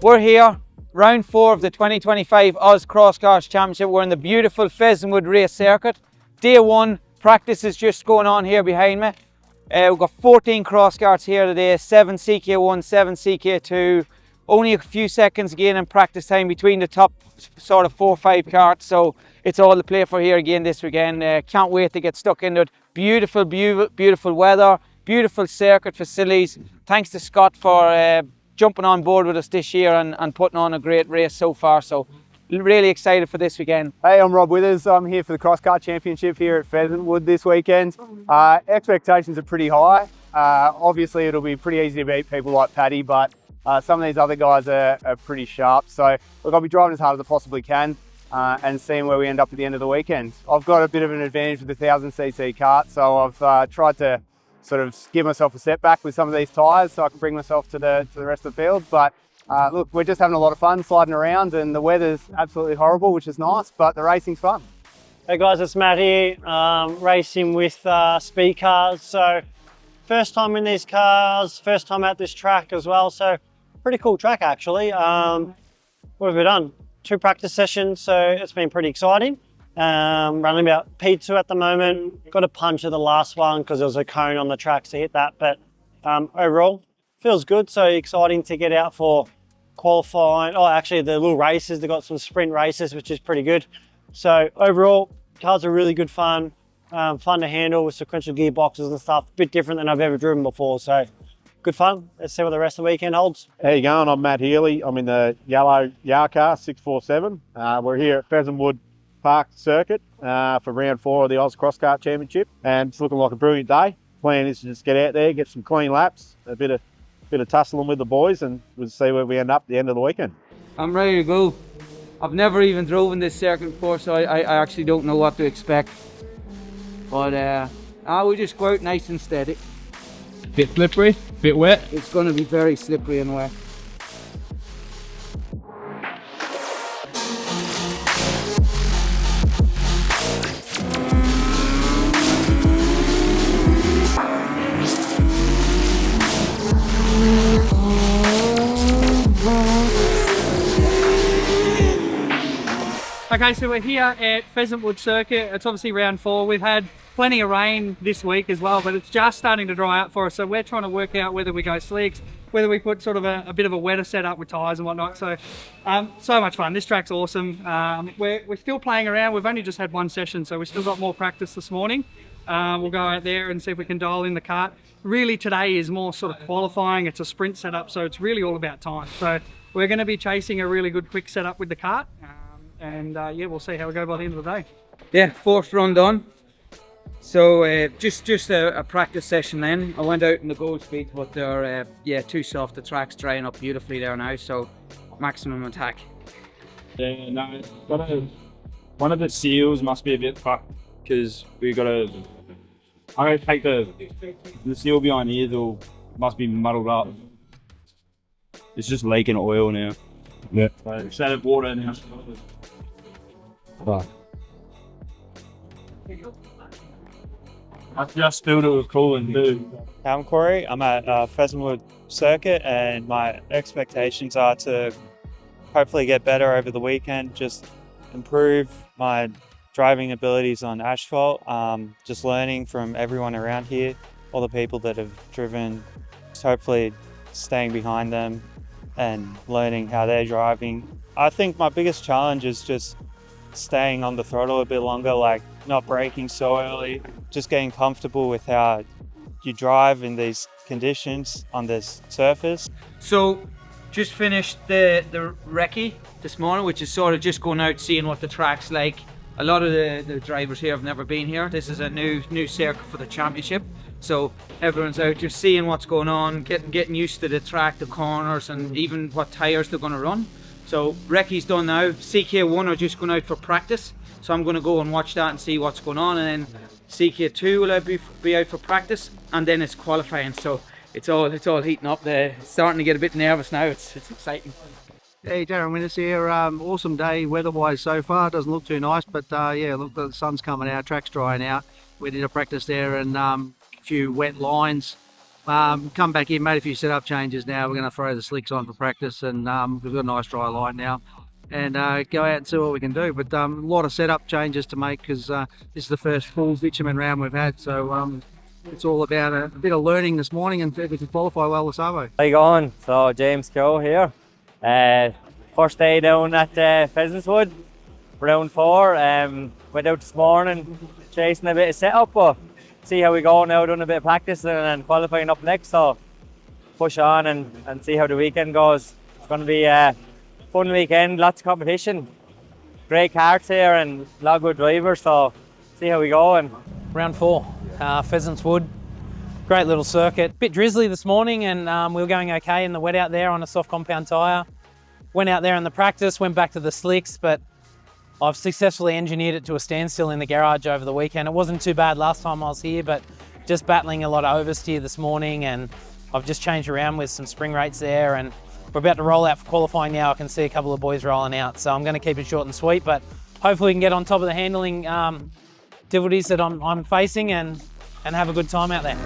We're here, round 4 of the 2025 Aus XKarts Championship. We're in the beautiful Pheasant Wood race circuit. Day 1, practice is just going on here behind me. We've got 14 cross karts here today, 7 CK1, 7 CK2. Only a few seconds again in practice time between the top sort of 4 or 5 karts. So it's all to play for here again this weekend. Can't wait to get stuck into it. Beautiful, beautiful weather, beautiful circuit facilities. Thanks to Scott for jumping on board with us this year and putting on a great race so far. So really excited for this weekend. Hey, I'm Rob Withers. I'm here for the Cross Kart Championship here at Pheasant Wood this weekend. Expectations are pretty high. Obviously, it'll be pretty easy to beat people like Paddy, but some of these other guys are pretty sharp. So look, I'll be driving as hard as I possibly can and seeing where we end up at the end of the weekend. I've got a bit of an advantage with the 1000cc kart, so I've tried to sort of give myself a setback with some of these tyres so I can bring myself to the rest of the field. But look, we're just having a lot of fun sliding around, and the weather's absolutely horrible, which is nice, but the racing's fun. Hey guys, it's Matt here, racing with XKarts. So first time in these cars, first time at this track as well. So pretty cool track actually. What have we done? 2 practice sessions, so it's been pretty exciting. Running about P2 at the moment. Got a punch at the last one because there was a cone on the track to hit that, but overall feels good. So exciting to get out for qualifying. Oh, actually the little races, they've got some sprint races, which is pretty good. So overall, cars are really good fun. Fun to handle with sequential gearboxes and stuff. A bit different than I've ever driven before, so good fun. Let's see what the rest of the weekend holds. How you going? I'm Matt Healy. I'm in the yellow car 647. We're here at Pheasant Wood Park Circuit for round 4 of the Aus XKarts Championship, and it's looking like a brilliant day. Plan is to just get out there, get some clean laps, a bit of tussling with the boys, and we'll see where we end up at the end of the weekend. I'm ready to go. I've never even driven this circuit before, so I actually don't know what to expect. But we'll just go out nice and steady. Bit slippery, bit wet. It's going to be very slippery and wet. Okay, so we're here at Pheasant Wood Circuit. It's obviously round 4. We've had plenty of rain this week as well, but it's just starting to dry out for us. So we're trying to work out whether we go slicks, whether we put sort of a bit of a wetter setup with tyres and whatnot. So, so much fun. This track's awesome. We're still playing around. We've only just had 1 session, so we've still got more practice this morning. We'll go out there and see if we can dial in the kart. Really today is more sort of qualifying. It's a sprint setup, so it's really all about time. So we're going to be chasing a really good quick setup with the kart. And yeah, we'll see how we go by the end of the day. Yeah, 4th run done. So just a practice session then. I went out in the goal speed, but they're too soft. The track's drying up beautifully there now, so maximum attack. Yeah, no, one of the seals must be a bit fucked because I'm gonna take the seal behind here, though, must be muddled up. It's just leaking oil now. Yeah. So it's out of water now. Fuck. I just filled it with coolant too. I'm Corey. I'm at Pheasant Wood Circuit, and my expectations are to hopefully get better over the weekend, just improve my driving abilities on asphalt, just learning from everyone around here, all the people that have driven, just hopefully staying behind them and learning how they're driving. I think my biggest challenge is just staying on the throttle a bit longer, like not braking so early, just getting comfortable with how you drive in these conditions on this surface. So just finished the recce this morning, which is sort of just going out seeing what the track's like. A lot of the drivers here have never been here. This is a new circuit for the championship, so everyone's out just seeing what's going on, getting used to the track, the corners, and even what tyres they're going to run. So recce's done now. CK1 are just going out for practice, so I'm going to go and watch that and see what's going on, and then CK2 will be out for practice, and then it's qualifying. So it's all heating up there. It's starting to get a bit nervous now. It's exciting. Hey, Darren Winters here. Awesome day weather-wise so far. Doesn't look too nice, but yeah, look, the sun's coming out, track's drying out. We did a practice there and a few wet lines. come back in, made a few setup changes now. We're going to throw the slicks on for practice, and we've got a nice dry line now, and go out and see what we can do. But a lot of setup changes to make, because this is the first full bitumen round we've had, so it's all about a bit of learning this morning and see if we can qualify well this Arvo. How you going? So James Coe here. First day down at Pheasant Wood, round 4. Went out this morning chasing a bit of setup, but see how we go now, doing a bit of practice and qualifying up next. So push on and see how the weekend goes. It's going to be a fun weekend, lots of competition. Great karts here and a lot of good drivers, so see how we go. And round 4, Pheasant Wood. Great little circuit. Bit drizzly this morning, and we were going okay in the wet out there on a soft compound tyre. Went out there in the practice, went back to the slicks, but I've successfully engineered it to a standstill in the garage over the weekend. It wasn't too bad last time I was here, but just battling a lot of oversteer this morning, and I've just changed around with some spring rates there, and we're about to roll out for qualifying now. I can see a couple of boys rolling out, so I'm going to keep it short and sweet, but hopefully we can get on top of the handling difficulties that I'm facing and have a good time out there.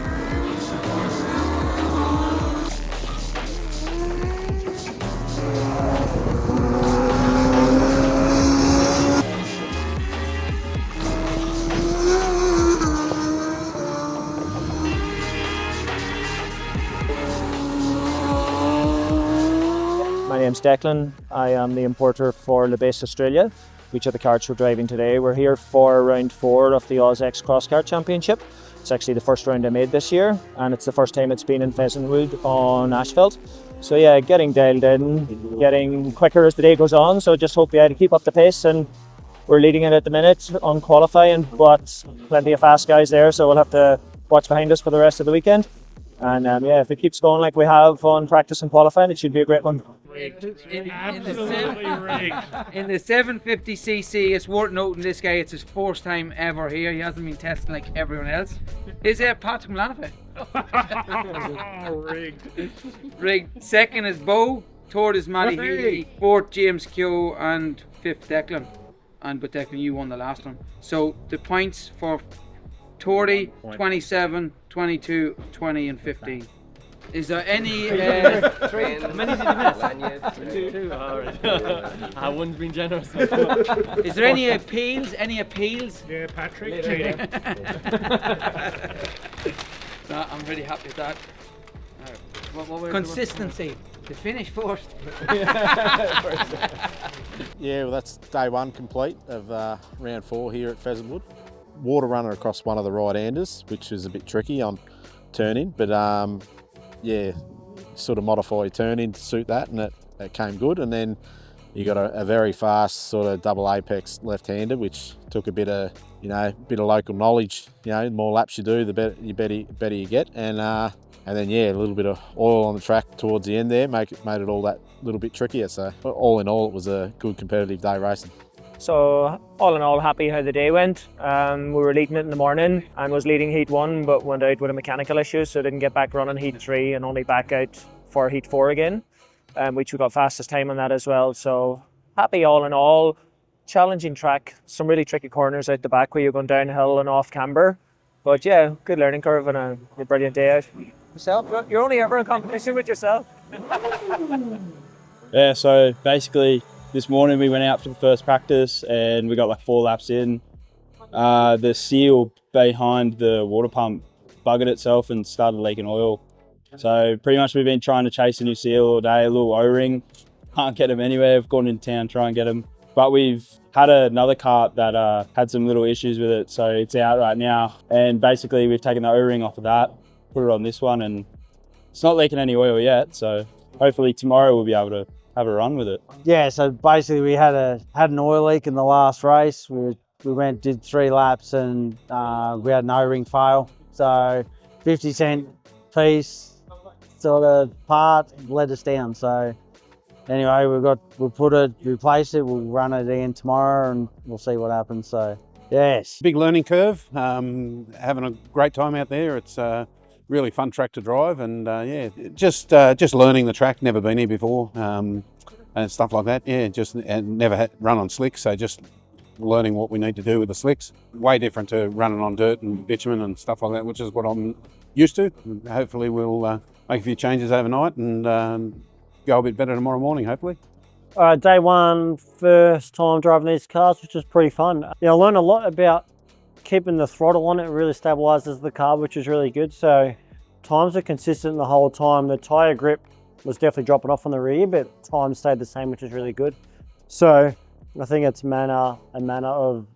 my name's Declan. I am the importer for Base Australia, which are the karts we're driving today. We're here for round 4 of the Aus XKart Championship. It's actually the first round I made this year, and it's the first time it's been in Pheasant Wood on Asphalt. So yeah, getting dialed in, getting quicker as the day goes on, so just hope to keep up the pace, and we're leading it at the minute on qualifying, but plenty of fast guys there, so we'll have to watch behind us for the rest of the weekend. And yeah, if it keeps going like we have on practice and qualifying, it should be a great one. In the 750cc, it's worth noting this guy, it's his first time ever here. He hasn't been testing like everyone else. Is it Patrick Milanovic? Rigged. Second is Beau, third is Matty Healy, fourth James Q, and fifth Declan. But Declan, you won the last one. So the points for 30, 27, 22, 20 and 15. Is there any... How many did you miss? 2. I wouldn't been generous. Is there any appeals? Yeah, Patrick. No, I'm really happy with that. Consistency. To finish first. Yeah, well, that's day 1 complete of round 4 here at Pheasant Wood. Water runner across one of the right-handers, which is a bit tricky on turning, but yeah, sort of modify turning to suit that, and it came good. And then you got a very fast sort of double apex left-hander, which took a bit of local knowledge. The more laps you do, the better you get. And then yeah, a little bit of oil on the track towards the end there made it all that little bit trickier. So all in all, it was a good competitive day racing. So all in all, happy how the day went. We were leading it in the morning and was leading heat 1, but went out with a mechanical issue, so didn't get back running heat 3 and only back out for heat 4 again, which we got fastest time on that as well. So happy all in all. Challenging track, some really tricky corners out the back where you're going downhill and off camber. But yeah, good learning curve and a brilliant day out. Yourself? You're only ever in competition with yourself. Yeah, so basically this morning we went out for the first practice and we got like 4 laps in. The seal behind the water pump buggered itself and started leaking oil. So pretty much we've been trying to chase a new seal all day, a little O-ring. Can't get them anywhere. We've gone into town, try and get them. But we've had another kart that had some little issues with it, so it's out right now. And basically we've taken the O-ring off of that, put it on this one, and it's not leaking any oil yet. So hopefully tomorrow we'll be able to have a run with it. Yeah, so basically we had an oil leak in the last race. We did 3 laps and we had an O-ring fail. So 50-cent piece sort of part let us down. So anyway, we'll replace it, we'll run it again tomorrow and we'll see what happens. So yes. Big learning curve, having a great time out there. It's really fun track to drive, and yeah, just learning the track, never been here before, and stuff like that. Yeah, never had run on slicks, so just learning what we need to do with the slicks. Way different to running on dirt and bitumen and stuff like that, which is what I'm used to. Hopefully we'll make a few changes overnight and go a bit better tomorrow morning, hopefully. All right, day one, first time driving these cars, which is pretty fun. I learned a lot about keeping the throttle on it. It really stabilizes the car, which is really good. So times are consistent the whole time. The tyre grip was definitely dropping off on the rear, but time stayed the same, which is really good. So I think it's a manner of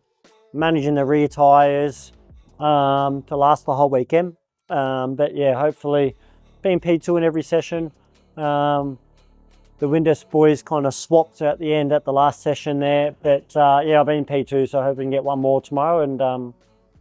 managing the rear tyres to last the whole weekend. But yeah, hopefully being P2 in every session. The Windows boys kind of swapped at the end at the last session there. But yeah, I've been P2, so I hope we can get one more tomorrow and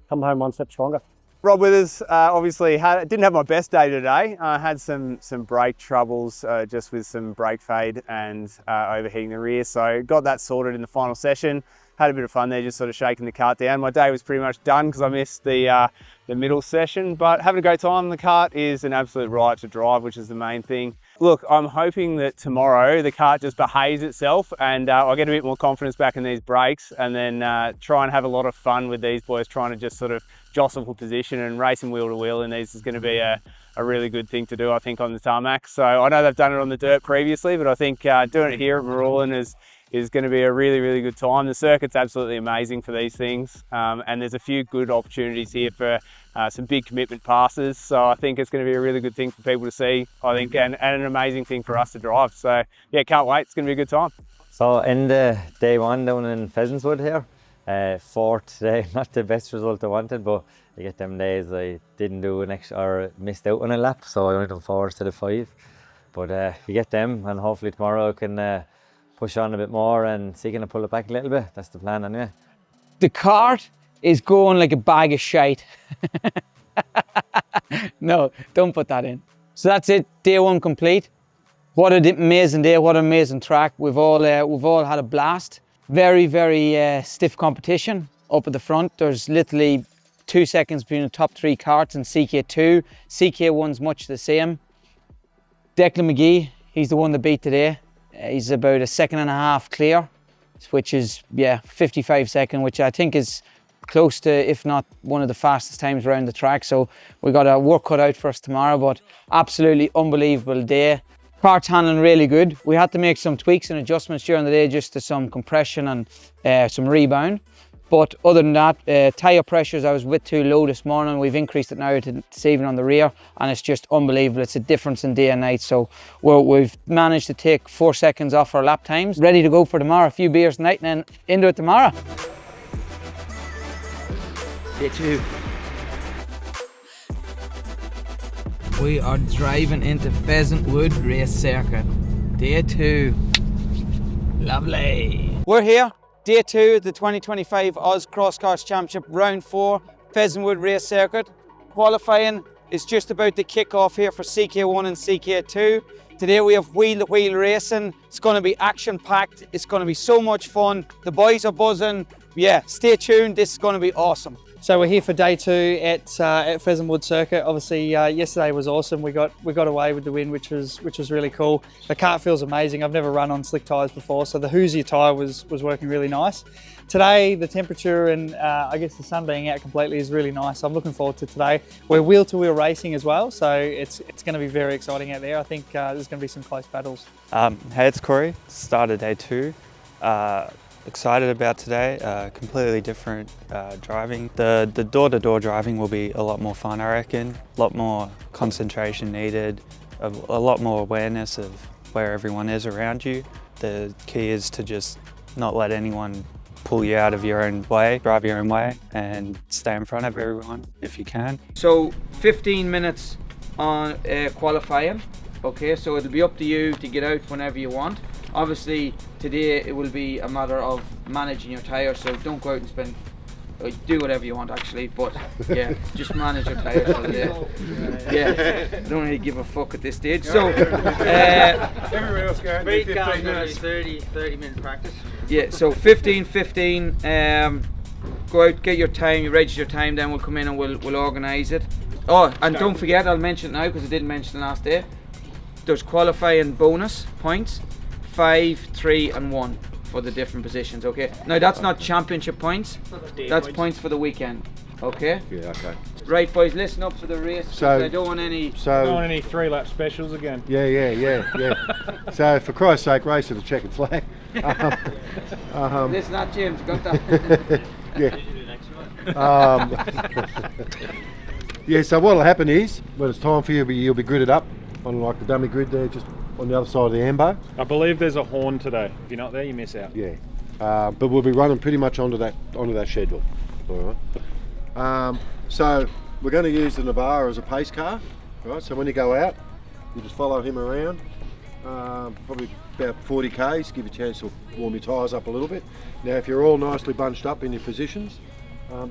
come home one step stronger. Rob Withers, obviously didn't have my best day today. I had some brake troubles just with some brake fade and overheating the rear. So got that sorted in the final session. Had a bit of fun there, just sort of shaking the kart down. My day was pretty much done because I missed the middle session, but having a great time. The kart is an absolute riot to drive, which is the main thing. Look, I'm hoping that tomorrow the kart just behaves itself and I'll get a bit more confidence back in these brakes and then try and have a lot of fun with these boys trying to just sort of jostle for position and racing wheel to wheel in these is going to be a really good thing to do, I think, on the tarmac. So I know they've done it on the dirt previously, but I think doing it here at Marulan is going to be a really good time. The circuit's absolutely amazing for these things and there's a few good opportunities here for some big commitment passes. So I think it's going to be a really good thing for people to see, I think, and an amazing thing for us to drive. So yeah, can't wait. It's going to be a good time. So in the day one down in Pheasant Wood here, fourth today, not the best result I wanted, but I get them days I didn't do an extra or missed out on a lap, so I went on 4 instead of 5. But you get them, and hopefully tomorrow I can push on a bit more and see can I pull it back a little bit. That's the plan anyway. The kart is going like a bag of shite. No, don't put that in. So that's it, day one complete. What an amazing day, what an amazing track. We've all had a blast. Very stiff competition up at the front. There's literally 2 seconds between the top 3 karts and CK2. CK1's much the same. Declan McGee, he's the one that beat today. He's about 1.5 seconds clear, which is, yeah, 55 seconds, which I think is close to, if not one of the fastest times around the track. So we got our work cut out for us tomorrow, but absolutely unbelievable day. Kart's handling really good. We had to make some tweaks and adjustments during the day just to some compression and some rebound. But other than that, tyre pressures I was a bit too low this morning. We've increased it now to this evening on the rear, and it's just unbelievable. It's a difference in day and night. So we've managed to take 4 seconds off our lap times. Ready to go for tomorrow. A few beers tonight and then into it tomorrow. Day 2. We are driving into Pheasant Wood race circuit. Day 2. Lovely. We're here. Day 2 of the 2025 Aus XKarts Championship, round 4, Pheasant Wood race circuit. Qualifying is just about to kick off here for CK1 and CK2. Today we have wheel-to-wheel racing. It's going to be action-packed. It's going to be so much fun. The boys are buzzing. Yeah, stay tuned. This is going to be awesome. So we're here for day 2 at Pheasant Wood Circuit. Obviously, yesterday was awesome. We got away with the win, which was really cool. The kart feels amazing. I've never run on slick tyres before, so the Hoosier tyre was working really nice. Today, the temperature and I guess the sun being out completely is really nice. I'm looking forward to today. We're wheel-to-wheel racing as well, so it's going to be very exciting out there. I think there's going to be some close battles. Hey, it's Corey. Started day 2. Excited about today, completely different driving. The door-to-door driving will be a lot more fun, I reckon. A lot more concentration needed, a lot more awareness of where everyone is around you. The key is to just not let anyone pull you out of your own way, drive your own way and stay in front of everyone if you can. So 15 minutes on qualifying. Okay, so it'll be up to you to get out whenever you want. Obviously, today it will be a matter of managing your tyres, so don't go out and spend, do whatever you want actually, but yeah, just manage your tyres for the day. Yeah, I don't really give a fuck at this stage. So, everyone else going 15 minutes. 30 minute practice. Yeah, so 15, go out, get your time, you register your time, then we'll come in and we'll organise it. Oh, and don't forget, I'll mention it now because I didn't mention it last day. There's qualifying bonus points, 5, 3 and 1 for the different positions, okay? Now that's not championship points, that's points for the weekend, okay? Yeah, okay. Right, boys, listen up for the race. So I don't want any. So Don't want any 3-lap specials again. yeah. So for Christ's sake, race to the checkered flag. Listen, not James. Got that. Yeah. Yeah. So what'll happen is when it's time for you, you'll be gridded up on like the dummy grid there, just on the other side of the ambo. I believe there's a Horne today. If you're not there, you miss out. Yeah. But we'll be running pretty much onto that schedule. All right. So we're going to use the Navara as a pace car. Right. So when you go out, you just follow him around, probably about 40 k's, give you a chance to warm your tyres up a little bit. Now, if you're all nicely bunched up in your positions,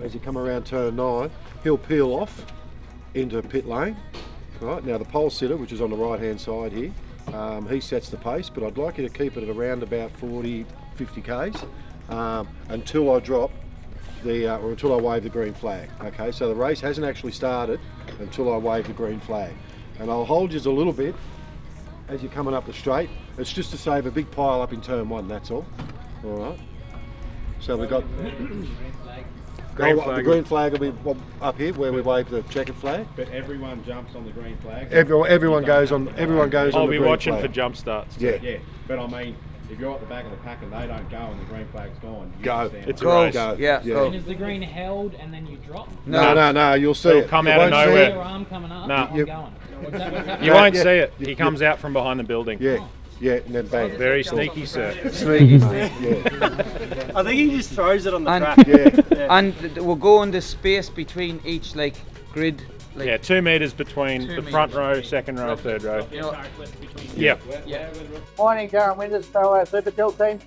as you come around turn 9, he'll peel off into pit lane. Right. Now the pole sitter, which is on the right hand side here, he sets the pace, but I'd like you to keep it at around about 40, 50 k's until I drop or until I wave the green flag. Okay, so the race hasn't actually started until I wave the green flag. And I'll hold you a little bit as you're coming up the straight. It's just to save a big pile up in turn 1, that's all. All right. So we've got the green flag will be up here where we wave the checkered flag. But everyone jumps on the green flag. Everyone goes on the green flag. I'll be watching for jump starts. Yeah. Yeah, but I mean, if you're at the back of the pack and they don't go and the green flag's gone, you go. It's a race. Go. Yeah. Go. And is the green held and then you drop? No. You'll see It'll it. come You out of won't see nowhere. it. Your arm coming up, No. I'm going. What's happening? You won't see it. He comes out from behind the building. Yeah, and then bang. Very sneaky, sir. Sneaky. Yeah. I think he just throws it on the And- track. Yeah. And we'll go in the space between each like grid. Like, Yeah, 2 metres between the front row, second row, third row. you know, Yeah. Morning, Darren Winters, Beau Super Tilt team.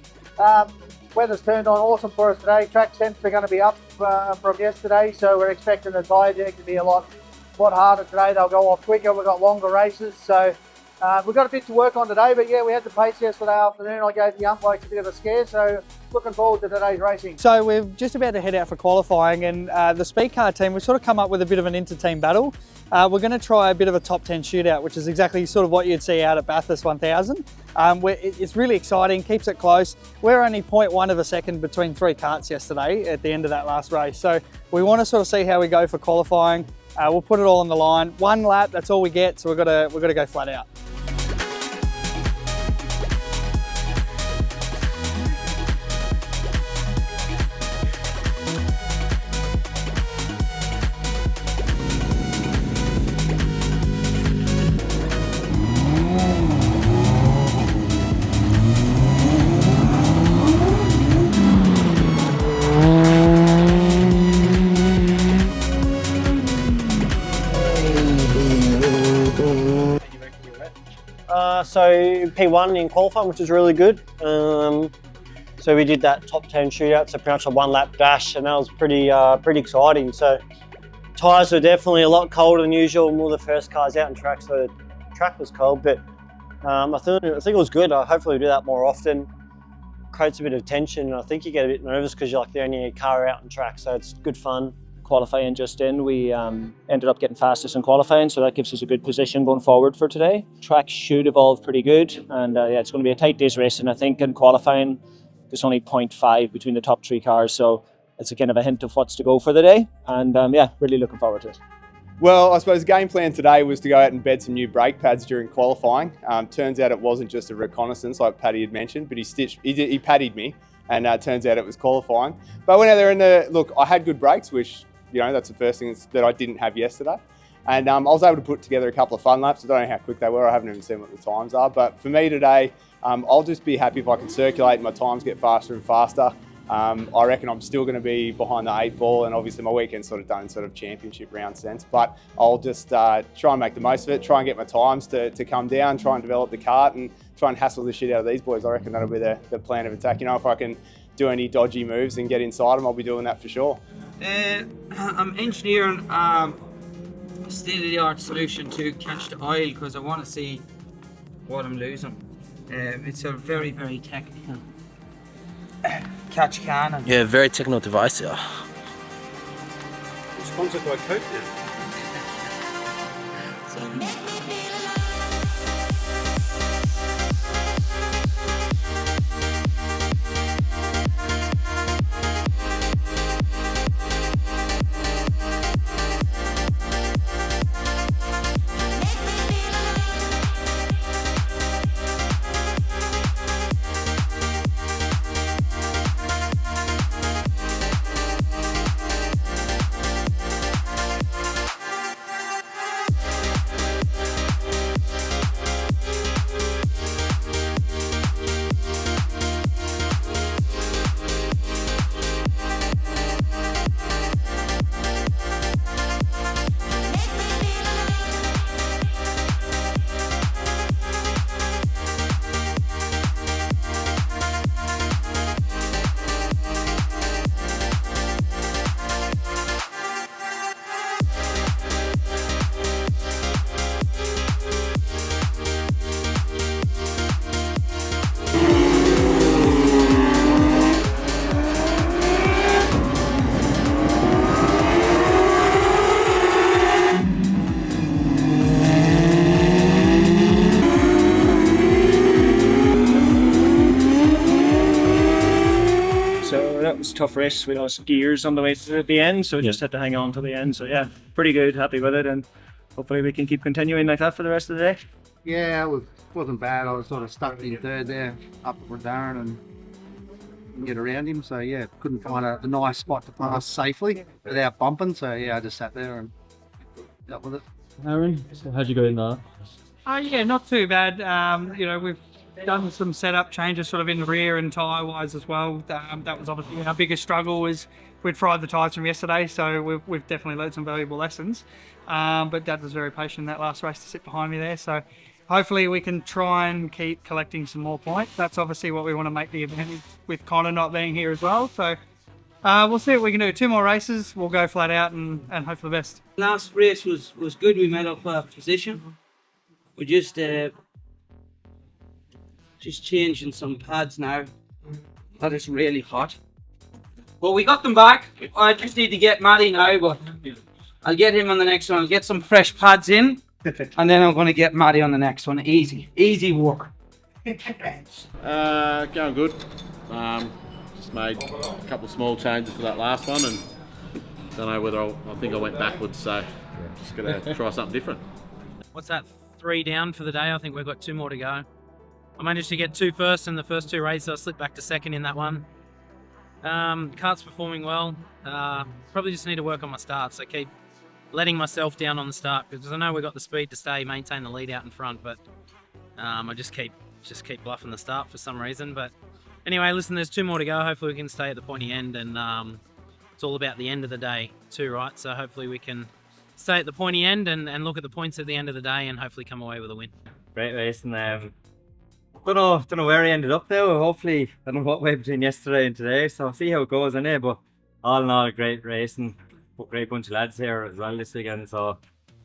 Weather's turned on awesome for us today. Track temps are going to be up from yesterday, so we're expecting the tyre deck to be a lot harder today. They'll go off quicker. We've got longer races, so we've got a bit to work on today. But yeah, we had the pace yesterday afternoon. I gave the ump blokes a bit of a scare, so looking forward to today's racing. So we're just about to head out for qualifying, and the SpeedKart team, we've sort of come up with a bit of an inter-team battle. We're going to try a bit of a top 10 shootout, which is exactly sort of what you'd see out at Bathurst 1000. It's really exciting, keeps it close. We're only 0.1 of a second between 3 karts yesterday at the end of that last race. So we want to sort of see how we go for qualifying. We'll put it all on the line. 1 lap, that's all we get, so we've got to go flat out. So P1 in qualifying, which is really good. So we did that top 10 shootout, so pretty much a 1 lap dash, and that was pretty exciting. So tyres were definitely a lot colder than usual. We were the first cars out on track, so the track was cold, but I think it was good. Hopefully we do that more often. Creates a bit of tension, and I think you get a bit nervous because you're like the only car out on track, so it's good fun. Qualifying just in, we ended up getting fastest in qualifying, so that gives us a good position going forward for today. Track should evolve pretty good, and yeah, it's going to be a tight day's racing. I think in qualifying there's only 0.5 between the top 3 cars, so it's a kind of a hint of what's to go for the day, and yeah, really looking forward to it. Well, I suppose the game plan today was to go out and bed some new brake pads during qualifying. Turns out it wasn't just a reconnaissance like Paddy had mentioned, but he paddied me, and turns out it was qualifying. But I went out there and I had good brakes, which, you know, that's the first thing that I didn't have yesterday. And I was able to put together a couple of fun laps. I don't know how quick they were. I haven't even seen what the times are. But for me today, I'll just be happy if I can circulate and my times get faster and faster. I reckon I'm still going to be behind the 8 ball, and obviously my weekend's sort of done in sort of championship round sense. But I'll just try and make the most of it, try and get my times to come down, try and develop the kart and try and hassle the shit out of these boys. I reckon that'll be the plan of attack. You know, if I can do any dodgy moves and get inside them, I'll be doing that for sure. I'm engineering a state-of-the-art solution to catch the oil because I want to see what I'm losing. It's a very, very technical catch can. Yeah, very technical device, yeah. Sponsored by Coke now. was a tough race with those gears on the way to the end, so just had to hang on to the end. So yeah, pretty good, happy with it, and hopefully we can keep continuing like that for the rest of the day. Yeah, it wasn't bad. I was sort of stuck in third there, up for Darren and get around him. So yeah, couldn't find a nice spot to pass safely without bumping. So yeah, I just sat there and dealt with it. Aaron, so how'd you go in there? Yeah, not too bad. We've done some setup changes sort of in the rear and tyre wise as well. That was obviously our biggest struggle, was we'd fried the tyres from yesterday, so we've definitely learned some valuable lessons. But Dad was very patient in that last race to sit behind me there, so hopefully we can try and keep collecting some more points. That's obviously what we want to make the advantage with Connor not being here as well. So we'll see what we can do. 2 more races, we'll go flat out and hope for the best. Last race was good. We made up a position. We're just changing some pads now. That is really hot. But we got them back. I just need to get Matty now, but I'll get him on the next one. I'll get some fresh pads in, and then I'm going to get Matty on the next one. Easy work. Going good. Just made a couple of small changes for that last one, and don't know whether I think I went backwards, so just gonna try something different. What's that? 3 down for the day. I think we've got 2 more to go. I managed to get 2 first in the first 2 races. I slipped back to second in that one. Kart's performing well. Probably just need to work on my start. So keep letting myself down on the start, because I know we've got the speed to maintain the lead out in front, but I just keep bluffing the start for some reason. But anyway, listen, there's 2 more to go. Hopefully we can stay at the pointy end, and it's all about the end of the day too, right? So hopefully we can stay at the pointy end and look at the points at the end of the day and hopefully come away with a win. Great race, and don't know where he ended up though. Hopefully, I don't know what way between yesterday and today, so I'll see how it goes in there. But all in all, a great race and a great bunch of lads here as well this weekend. So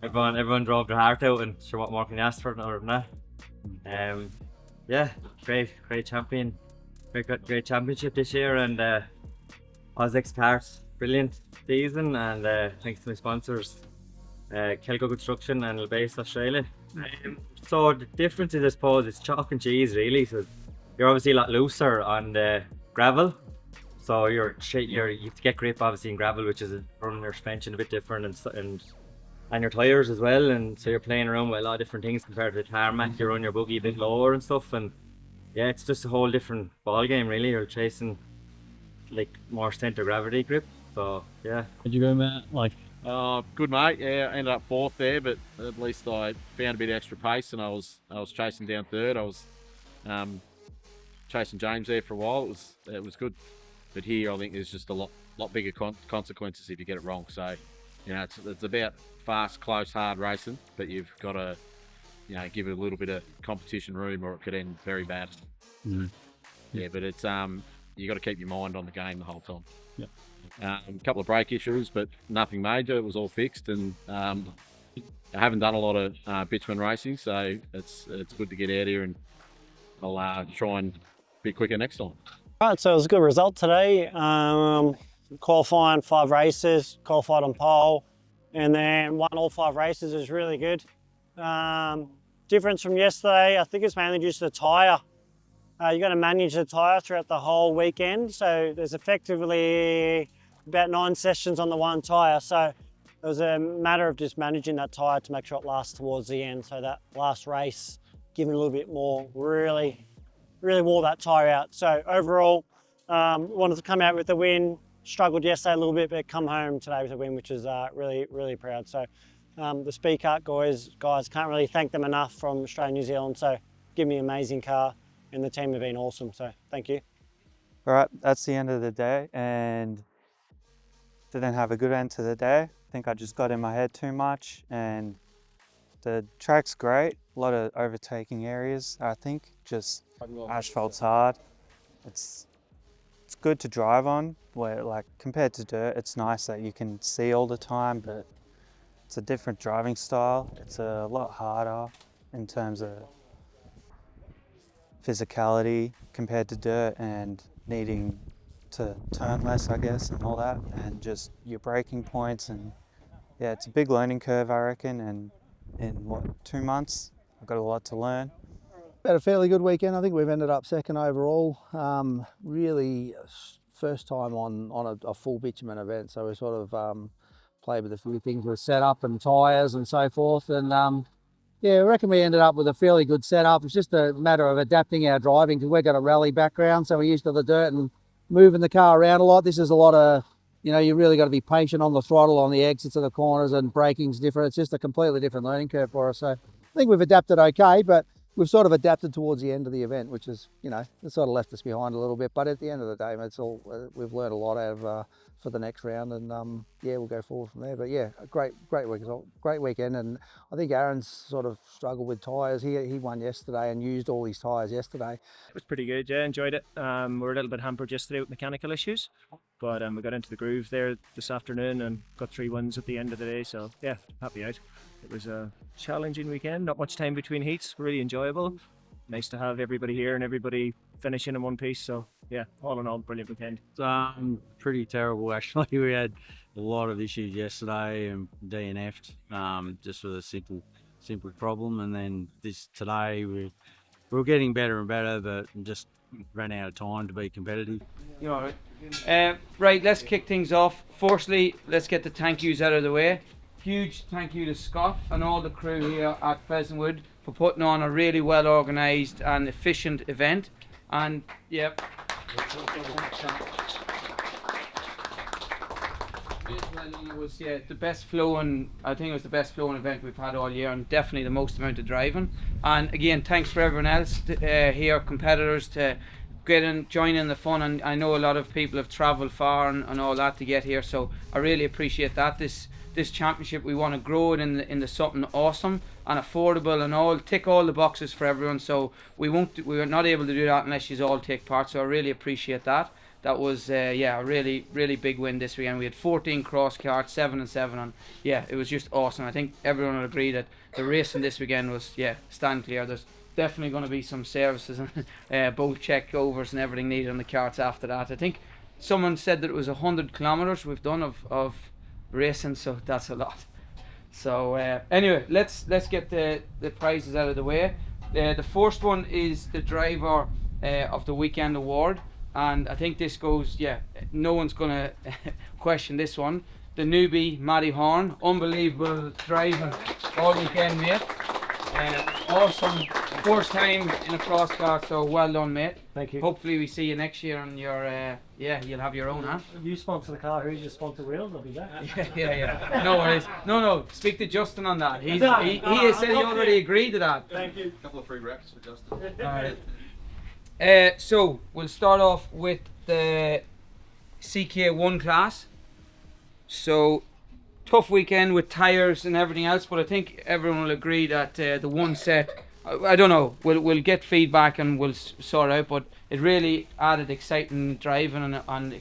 everyone drove their heart out, and sure, what more can you ask for other than that? Yeah, great champion, great championship this year, and Aus XKarts, brilliant season, and thanks to my sponsors, Kelco Construction and Base Australia. So the difference is, I suppose, it's chalk and cheese really. So you're obviously a lot looser on the gravel, so you have to get grip obviously in gravel, which is running your suspension a bit different, and your tyres as well, and so you're playing around with a lot of different things compared to the tarmac. You run your buggy a bit lower and stuff, and yeah, it's just a whole different ball game really. You're chasing like more centre gravity grip, so yeah. Did you go, Matt? Good mate. Yeah, I ended up 4th there, but at least I found a bit of extra pace, and I was chasing down 3rd. I was chasing James there for a while. It was good, but here I think there's just a lot bigger consequences if you get it wrong. So it's about fast, close, hard racing, but you've got to give it a little bit of competition room, or it could end very bad. Yeah, but it's you got to keep your mind on the game the whole time. Yeah. A couple of brake issues, but nothing major. It was all fixed, and I haven't done a lot of bitumen racing, so it's good to get out here, and I'll try and be quicker next time. Right, so it was a good result today. Qualifying 5 races, qualified on pole, and then won all 5 races. It was really good. Difference from yesterday, I think it's mainly just the tyre. You got to manage the tyre throughout the whole weekend, so there's effectively about 9 sessions on the one tyre, so it was a matter of just managing that tyre to make sure it lasts towards the end. So that last race, giving a little bit more, really wore that tyre out. So overall, wanted to come out with the win. Struggled yesterday a little bit, but come home today with a win, which is really proud. So the XKart guys, can't really thank them enough from Australia and New Zealand. So give me an amazing car, and the team have been awesome. So thank you. All right, that's the end of the day, and didn't have a good end to the day. I think I just got in my head too much, and the track's great. A lot of overtaking areas, I think. Just asphalt's hard. It's good to drive on, where like compared to dirt, it's nice that you can see all the time, but it's a different driving style. It's a lot harder in terms of physicality compared to dirt, and needing to turn less, I guess, and all that, and just your braking points. And yeah, it's a big learning curve, I reckon, and in what, 2 months I've got a lot to learn. Had a fairly good weekend. I think we've ended up second overall. Really first time on a full bitumen event, so we sort of played with a few things with setup and tyres and so forth, and yeah, I reckon we ended up with a fairly good setup. It's just a matter of adapting our driving, because we've got a rally background, so we're used to the dirt and moving the car around a lot. This is a lot of, you know, you really got to be patient on the throttle, on the exits of the corners, and braking's different. It's just a completely different learning curve for us. So I think we've adapted okay, but we've sort of adapted towards the end of the event, which is, you know, it sort of left us behind a little bit. But at the end of the day, it's all we've learned a lot out of for the next round, and yeah, we'll go forward from there. But yeah, a great weekend, and I think Aaron's sort of struggled with tyres. He won yesterday and used all his tyres yesterday. It was pretty good, yeah, enjoyed it. We were a little bit hampered yesterday with mechanical issues, but we got into the groove there this afternoon and got 3 wins at the end of the day, so yeah, happy out. It was a challenging weekend, not much time between heats, really enjoyable. Nice to have everybody here and everybody finishing in one piece, so yeah, all in all, brilliant weekend. Pretty terrible actually. We had a lot of issues yesterday and DNF'd just with a simple problem, and then today we were getting better and better, but just ran out of time to be competitive. You're all right. Right, let's kick things off. Firstly, let's get the thank yous out of the way. Huge thank you to Scott and all the crew here at Pheasant Wood for putting on a really well organised and efficient event. And yep. It was the best flowing, I think it was the best flowing event we've had all year, and definitely the most amount of driving. And again, thanks for everyone else here, competitors, to join in the fun. And I know a lot of people have travelled far and all that to get here, so I really appreciate that. This championship, we want to grow it into something awesome and affordable and all, tick all the boxes for everyone. So we're not able to do that unless you all take part, so I really appreciate that. That was yeah, a really big win this weekend. We had 14 cross karts, 7 and 7, and yeah, it was just awesome. I think everyone would agree that the racing this weekend was, yeah, stand clear. There's definitely going to be some services and both check overs and everything needed on the karts after that. I think someone said that it was 100 kilometers we've done of racing, so that's a lot. So anyway, let's get the prizes out of the way. The first one is the driver of the weekend award, and I think this goes, yeah, no one's gonna question this one. The newbie Matty Horne, unbelievable driving all weekend, mate. Awesome, first time in a cross kart, so well done, mate. Thank you. Hopefully we see you next year on your yeah, you'll have your own, huh? You sponsor the car, who's your sponsor wheels? I'll be back. Yeah. No worries. No. Speak to Justin on that. He has said he already agreed to that. Thank you. A couple of free reps for Justin. All right. So we'll start off with the CK1 class. So tough weekend with tyres and everything else, but I think everyone will agree that the one set, I don't know, we'll get feedback and we'll sort out, but it really added exciting driving and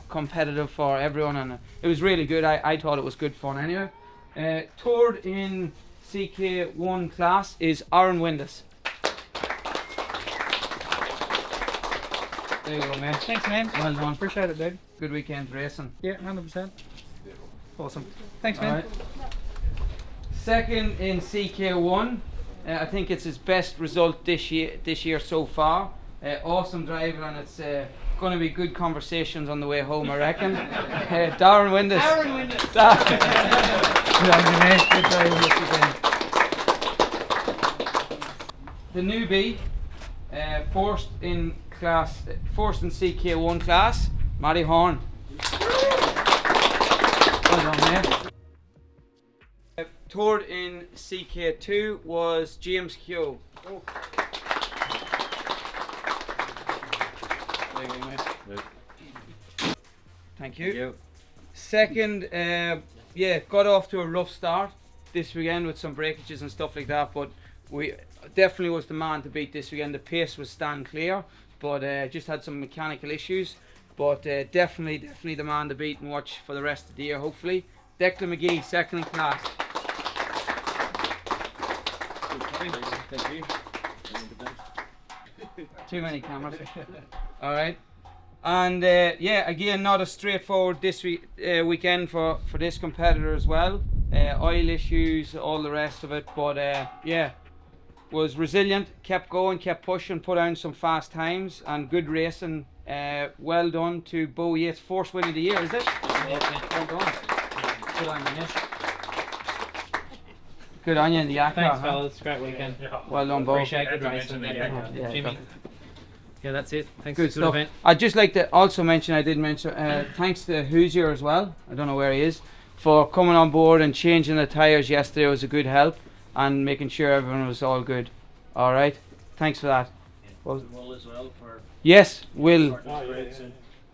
competitive for everyone, and it was really good. I thought it was good fun anyway. Third in CK1 class is Aaron Windus. There you go, man. Thanks, man. Well done. Appreciate it, dude. Good weekend racing. Yeah, 100%. Awesome. Thanks, man. Right. Second in CK1, I think it's his best result this year so far. Awesome driving, and it's going to be good conversations on the way home, I reckon. Darren Windus. Aaron Windus. The newbie, first in CK1 class, Matty Horne. Well done, mate. Third in CK2 was James Keogh. Oh. There you go, mate. Thank you. Second, yeah, got off to a rough start this weekend with some breakages and stuff like that, but we definitely was the man to beat this weekend. The pace was stand clear, but just had some mechanical issues. But definitely the man to beat and watch for the rest of the year, hopefully. Declan McGee, second in class. Thank you. Too many cameras. All right. And yeah, again, not a straightforward this weekend for this competitor as well. Oil issues, all the rest of it. But yeah, was resilient, kept going, kept pushing, put down some fast times and good racing Well done to Beau Yates, first win of the year, is it? Well done. Good on you, Nish. Good on you in the Yakka. Thanks, fellas. Great weekend. Well done, Beau. Appreciate good racing. Jimmy. Yeah, that's it. Thanks. Good stuff. Event. I'd just like to also mention, I did mention, thanks to Hoosier as well, I don't know where he is, for coming on board and changing the tyres yesterday. Was a good help, and making sure everyone was all good. Alright, thanks for that. Will as well for Yes, Will.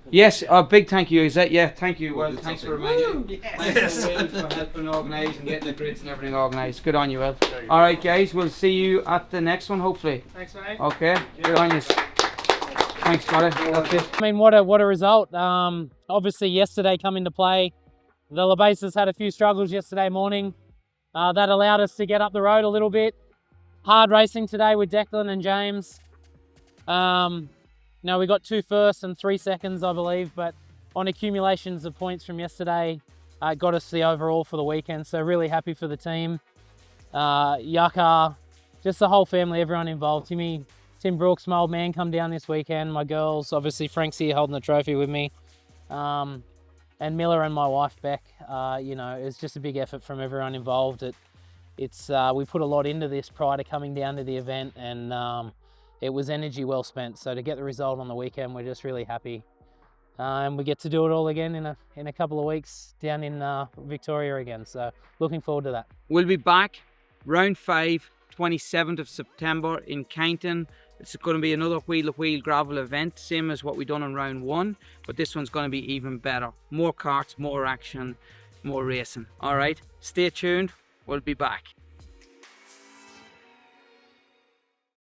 Yes, a big thank you. Is that? Yeah, thank you. Well, thanks for reminding me. Thanks to Will for helping organise and getting the grids and everything organised. Good on you, Will. Alright guys, we'll see you at the next one hopefully. Thanks, mate. Okay, good on you. Thanks, Scotty. That's it. I mean, what a result. Obviously yesterday come into play. The LeBases had a few struggles yesterday morning. That allowed us to get up the road a little bit. Hard racing today with Declan and James. No, we got 2 firsts and 3 seconds, I believe, but on accumulations of points from yesterday, it got us the overall for the weekend. So really happy for the team. Yaka, just the whole family, everyone involved. Tim Brooks, my old man, come down this weekend. My girls, obviously Frank's here holding the trophy with me. And Miller and my wife, Beck. You know, it's just a big effort from everyone involved. We put a lot into this prior to coming down to the event, and it was energy well spent. So to get the result on the weekend, we're just really happy. And we get to do it all again in a couple of weeks down in Victoria again. So looking forward to that. We'll be back round 5, 27th of September in Kyneton. It's going to be another wheel-to-wheel gravel event, same as what we done on round 1, but this one's going to be even better. More karts, more action, more racing. All right, stay tuned. We'll be back.